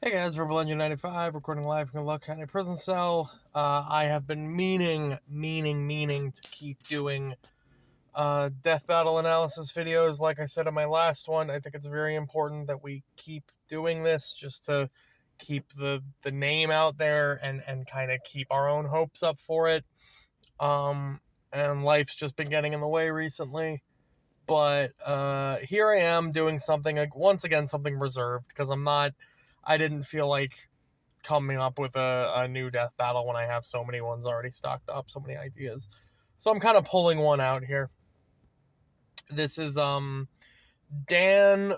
Hey guys, Verbal95, recording live from the Luck County Prison Cell. I have been meaning to keep doing death battle analysis videos. Like I said in my last one, I think it's very important that we keep doing this just to keep the name out there and kind of keep our own hopes up for it. And life's just been getting in the way recently. But here I am doing something, once again, something reserved, because I didn't feel like coming up with a new death battle when I have so many ones already stocked up, so many ideas. So I'm kind of pulling one out here. This is Dan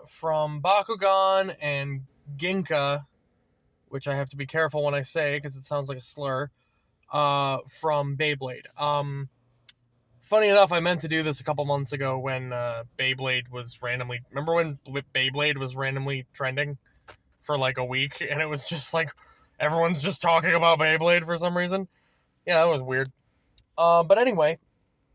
from Bakugan and Gingka, which I have to be careful when I say because it sounds like a slur, from Beyblade. Funny enough, I meant to do this a couple months ago when Beyblade was randomly... Remember when Beyblade was randomly trending for like a week? And it was just like, everyone's just talking about Beyblade for some reason. Yeah, that was weird. But anyway,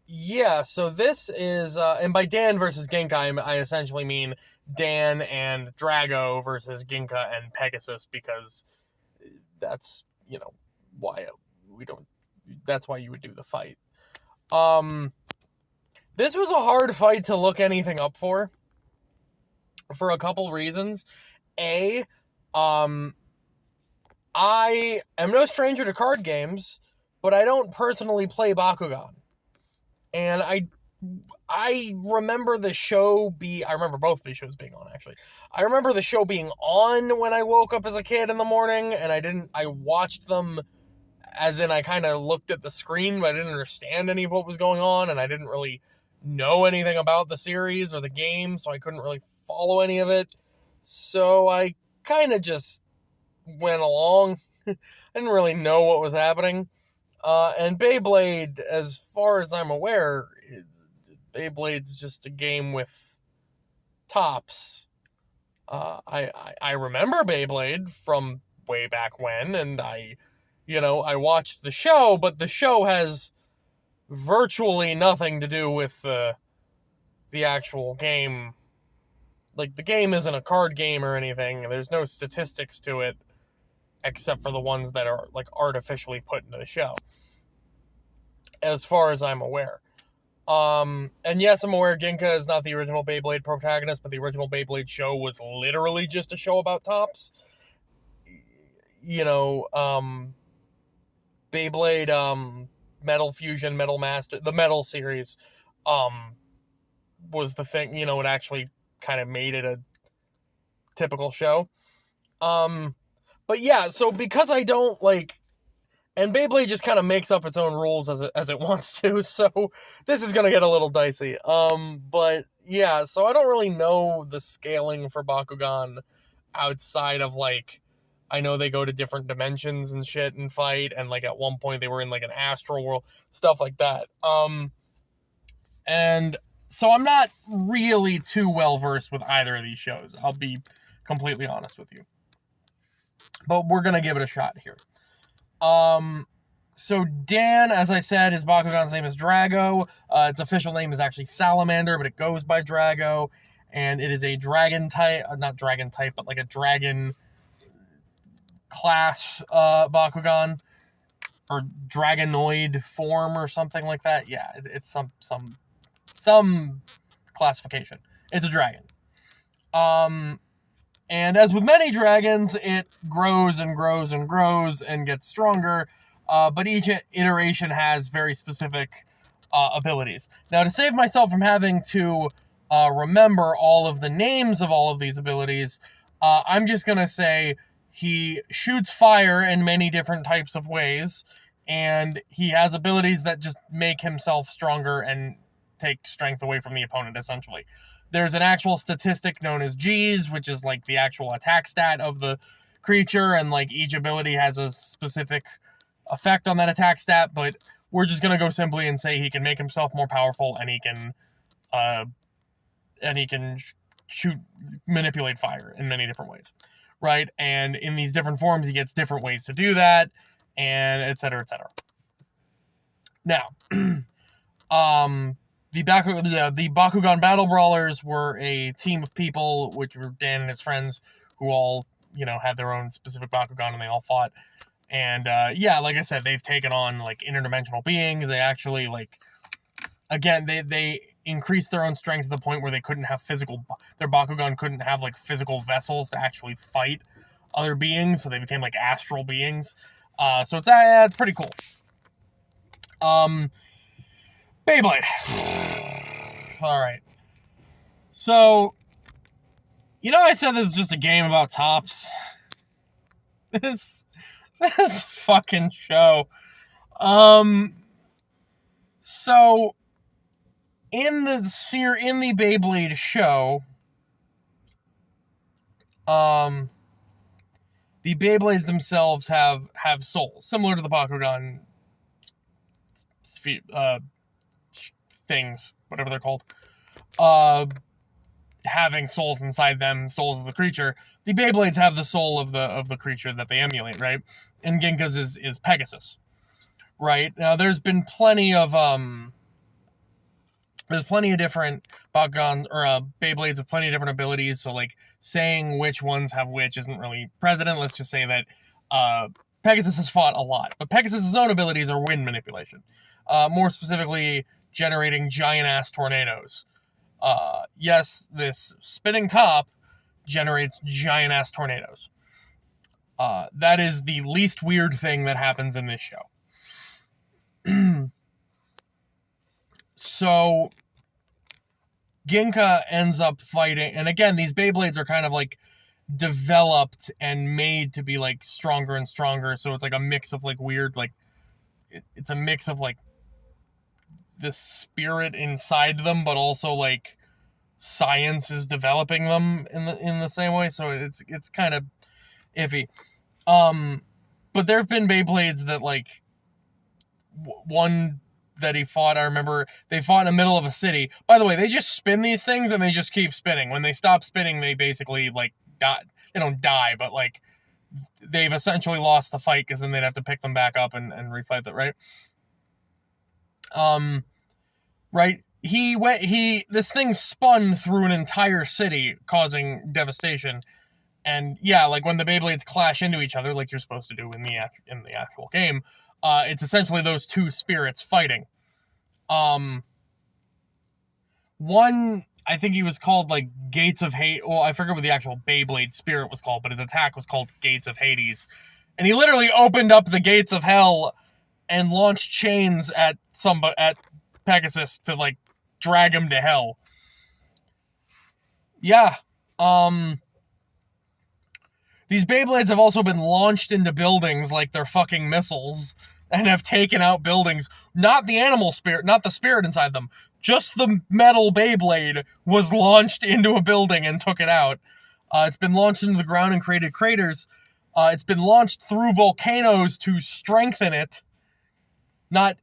yeah, so this is... and by Dan versus Genkai, I essentially mean Dan and Drago versus Ginka and Pegasus, because that's, why we don't... That's why you would do the fight. This was a hard fight to look anything up for a couple reasons. A, I am no stranger to card games, but I don't personally play Bakugan. And I remember the show I remember both these shows being on, actually. I remember the show being on when I woke up as a kid in the morning, and I watched them, as in I kind of looked at the screen, but I didn't understand any of what was going on, and I didn't really know anything about the series or the game, so I couldn't really follow any of it. So I kind of just went along. I didn't really know what was happening. And Beyblade, as far as I'm aware, Beyblade's just a game with tops. I remember Beyblade from way back when, and I watched the show, but the show has virtually nothing to do with the actual game. Like, the game isn't a card game or anything. There's no statistics to it, except for the ones that are, like, artificially put into the show, as far as I'm aware. And yes, I'm aware Ginka is not the original Beyblade protagonist, but the original Beyblade show was literally just a show about tops. Beyblade, Metal Fusion, Metal Master, the Metal series, was the thing, it actually kind of made it a typical show. But yeah, so because I don't, and Beyblade just kind of makes up its own rules as it wants to, so this is gonna get a little dicey. But yeah, so I don't really know the scaling for Bakugan outside of, I know they go to different dimensions and shit and fight, and, at one point they were in, an astral world, stuff like that. And so I'm not really too well-versed with either of these shows. I'll be completely honest with you. But we're gonna give it a shot here. So Dan, as I said, his Bakugan's name is Drago. Its official name is actually Salamander, but it goes by Drago. And it is a dragon type, not dragon type, but a dragon class Bakugan, or dragonoid form or something like that. Yeah, it's some classification. It's a dragon. And as with many dragons, it grows and grows and grows and gets stronger, but each iteration has very specific abilities. Now, to save myself from having to remember all of the names of all of these abilities, I'm just going to say he shoots fire in many different types of ways, and he has abilities that just make himself stronger and take strength away from the opponent, essentially. There's an actual statistic known as G's, which is the actual attack stat of the creature, and each ability has a specific effect on that attack stat, but we're just going to go simply and say he can make himself more powerful, and he can manipulate fire in many different ways, right? And in these different forms, he gets different ways to do that, and et cetera, et cetera. Now, the Bakugan Battle Brawlers were a team of people, which were Dan and his friends, who all had their own specific Bakugan, and they all fought. And yeah, like I said, they've taken on like interdimensional beings. They actually again, they increased their own strength to the point where they couldn't have their Bakugan couldn't have like physical vessels to actually fight other beings, so they became like astral beings. So it's pretty cool. Beyblade. Alright. So, I said this is just a game about tops. This fucking show. So, in the Beyblade show, the Beyblades themselves have souls, similar to the Bakugan things, whatever they're called. Having souls inside them, souls of the creature. The Beyblades have the soul of the creature that they emulate, right? And Ginka's is Pegasus, right? Now there's been plenty of different Bakugan or Beyblades with plenty of different abilities. So like saying which ones have which isn't really precedent. Let's just say that Pegasus has fought a lot, but Pegasus's own abilities are wind manipulation. More specifically, generating giant-ass tornadoes. Yes, this spinning top generates giant-ass tornadoes. That is the least weird thing that happens in this show. So, Gingka ends up fighting, and again, these Beyblades are kind of like developed and made to be like stronger and stronger, so it's like a mix of like weird, like, it's a mix of like the spirit inside them, but also like science is developing them in the same way, so it's kind of iffy. But there have been Beyblades that like one that he fought, I remember they fought in the middle of a city. By the way, they just spin these things and they just keep spinning. When they stop spinning, they basically like die. They don't die, but like they've essentially lost the fight, because then they'd have to pick them back up and refight that, right? Right? This thing spun through an entire city, causing devastation. And yeah, like when the Beyblades clash into each other, like you're supposed to do in the actual game, it's essentially those two spirits fighting. One, I think he was called like Gates of Hate. Well, I forget what the actual Beyblade spirit was called, but his attack was called Gates of Hades. And he literally opened up the gates of hell and launched chains at Pegasus to like drag him to hell. Yeah. These Beyblades have also been launched into buildings like they're fucking missiles, and have taken out buildings. Not the animal spirit, not the spirit inside them. Just the metal Beyblade was launched into a building and took it out. It's been launched into the ground and created craters. It's been launched through volcanoes to strengthen it. Not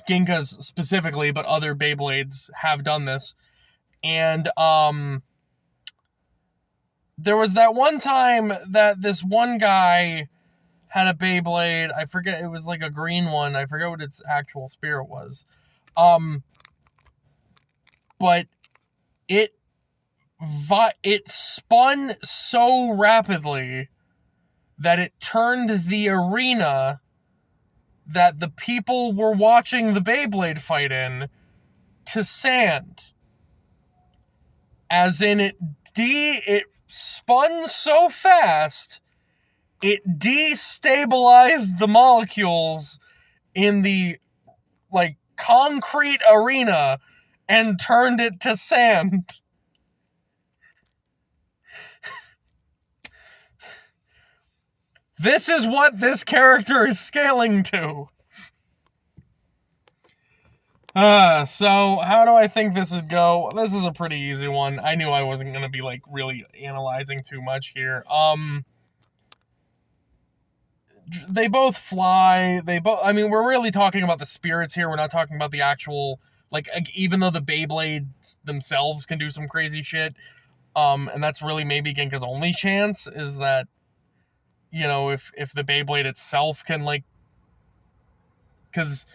Ginka's specifically, but other Beyblades have done this. And there was that one time that this one guy had a Beyblade. I forget, it was like a green one. I forget what its actual spirit was. But it spun so rapidly that it turned the arena that the people were watching the Beyblade fight in to sand. As in, it spun so fast, it destabilized the molecules in the, like, concrete arena and turned it to sand. This is what this character is scaling to. So, how do I think this would go? This is a pretty easy one. I knew I wasn't going to be, like, really analyzing too much here. They both fly. I mean, we're really talking about the spirits here. We're not talking about the actual, like, even though the Beyblades themselves can do some crazy shit, and that's really maybe Ginka's only chance, is that, you know, if the Beyblade itself can, like, because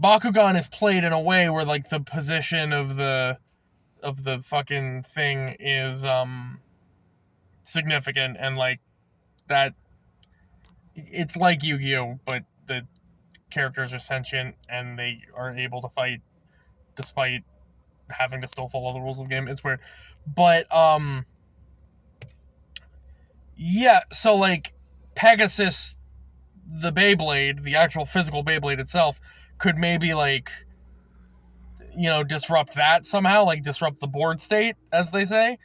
Bakugan is played in a way where, like, the position of the fucking thing is significant, and, like, that it's like Yu-Gi-Oh, but the characters are sentient and they are able to fight despite having to still follow the rules of the game. It's weird. But yeah, so like Pegasus, the Beyblade, the actual physical Beyblade itself, could maybe like, disrupt that somehow, like disrupt the board state, as they say.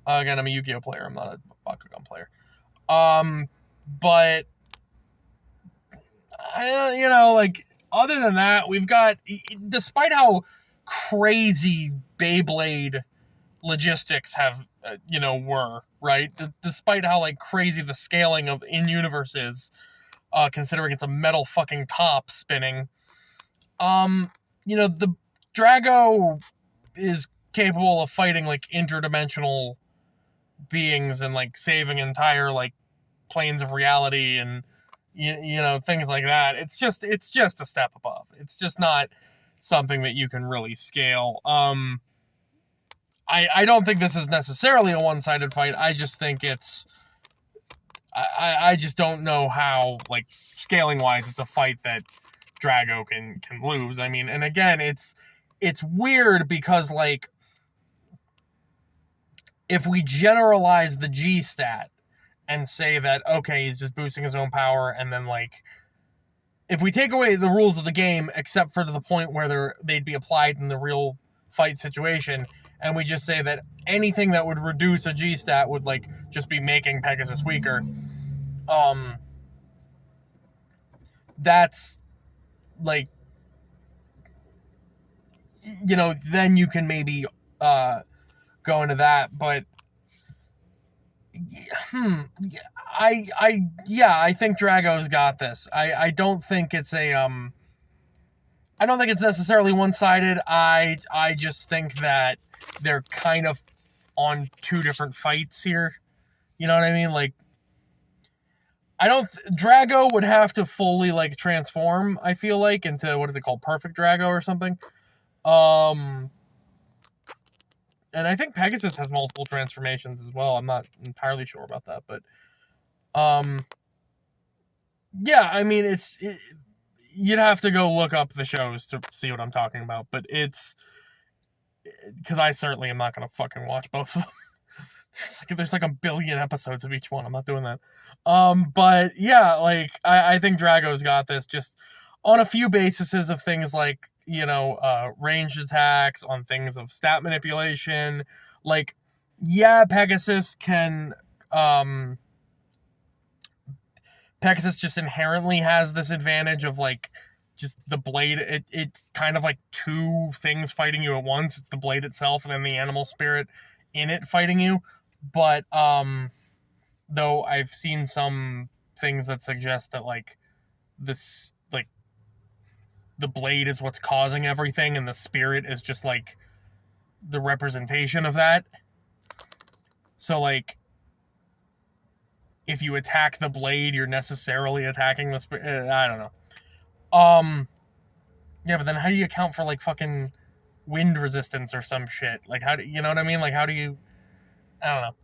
Again, I'm a Yu-Gi-Oh player. I'm not a Bakugan player. But like other than that, we've got, despite how crazy Beyblade logistics have, were, right? Despite how like crazy the scaling of in-universe is, considering it's a metal fucking top spinning. The Drago is capable of fighting like interdimensional beings and like saving entire like planes of reality and things like that. It's just a step above. It's just not something that you can really scale. I don't think this is necessarily a one-sided fight. I just think it's I just don't know how, like, scaling wise, it's a fight that Drago can lose. I mean, and again, it's weird because, like, if we generalize the G stat and say that, okay, he's just boosting his own power, and then, like, if we take away the rules of the game, except for to the point where they'd be applied in the real fight situation, and we just say that anything that would reduce a G stat would, like, just be making Pegasus weaker, that's, like, then you can maybe go into that, but I think Drago's got this. I don't think it's I don't think it's necessarily one-sided. I just think that they're kind of on two different fights here. You know what I mean? Like, Drago would have to fully, like, transform, I feel like, into, what is it called, Perfect Drago or something. And I think Pegasus has multiple transformations as well. I'm not entirely sure about that, but yeah, I mean, you'd have to go look up the shows to see what I'm talking about, but it's because I certainly am not going to fucking watch both of them. There's like a billion episodes of each one. I'm not doing that. But yeah, like, I think Drago's got this just on a few bases of things like, ranged attacks, on things of stat manipulation. Like, yeah, Pegasus just inherently has this advantage of, like, just the blade. It's kind of like two things fighting you at once. It's the blade itself and then the animal spirit in it fighting you. But, though I've seen some things that suggest that, like, this, like, the blade is what's causing everything and the spirit is just, like, the representation of that. So, like, if you attack the blade, you're necessarily attacking the spirit. I don't know. Yeah, but then how do you account for, like, fucking wind resistance or some shit? Like, how do you know what I mean? Like, how do you? I don't know.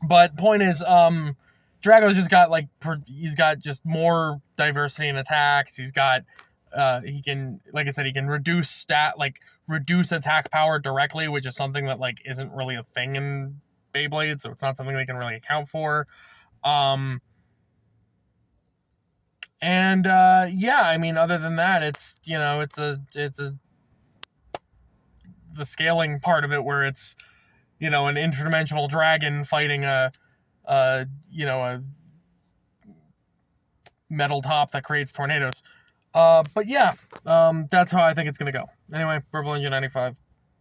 But point is, Drago's just got, like, he's got just more diversity in attacks. He's got, he can, like I said, he can reduce attack power directly, which is something that, like, isn't really a thing in Beyblade, so it's not something they can really account for. Yeah, I mean, other than that, it's, the scaling part of it where it's, an interdimensional dragon fighting a metal top that creates tornadoes. But yeah, that's how I think it's gonna go. Anyway, Purple Ninja 95.